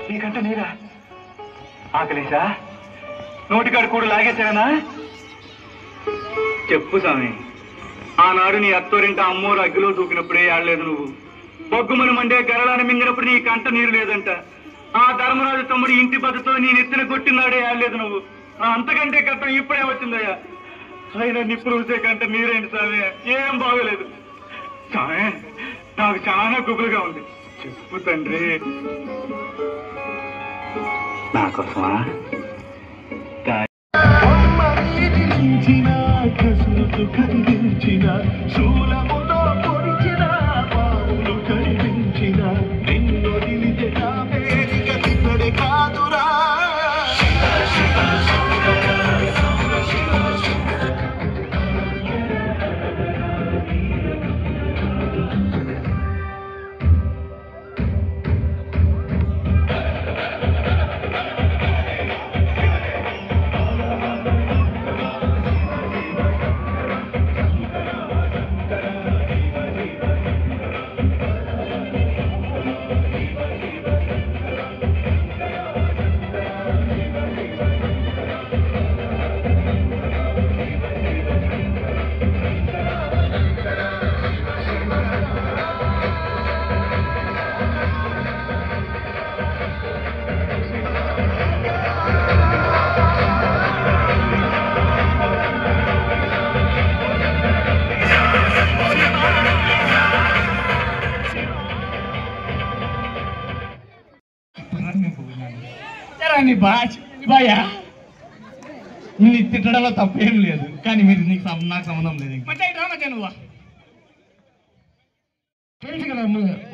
నీకంటే నీరా ఆకలేసా నోటికాడు కూడా లాగేశానా చెప్పు స్వామి ఆనాడు నీ అత్తోరింట అమ్మోరు అగ్గిలో దూకినప్పుడే ఆడలేదు నువ్వు బొగ్గుమని మండే గరళాన్ని మింగినప్పుడు నీ కంట నీరు లేదంట ఆ ధర్మరాజు తమ్ముడు ఇంటి బద్దతో నీ నెత్తిన కొట్టినాడే ఆడలేదు నువ్వు అంతకంటే కట్టం ఇప్పుడే వచ్చిందయ్యా అయినా నిప్పుడు ఊసే కంట నీరేంటి స్వామి ఏం బాగోలేదు స్వామి నాకు చాలా గుబులుగా ఉంది చెప్పు తండ్రి నా కోసమా కనిపించిన శూలముతో పొడిచిన పాములు కనిపించిన నిన్ను నిలిచిన వేదిక తిప్పడే కాదురా బాయా నిన్ను తిట్టడంలో తప్పేం లేదు కానీ మీరు నాకు సంబంధం లేదు నువ్వు తెలుసు కదా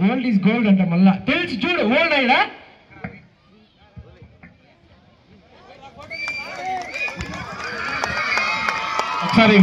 ఓల్డ్ ఈజ్ గోల్డ్ అంట మళ్ళా తెలిసి చూడు ఓల్డ్ అయ్యా ఒకసారి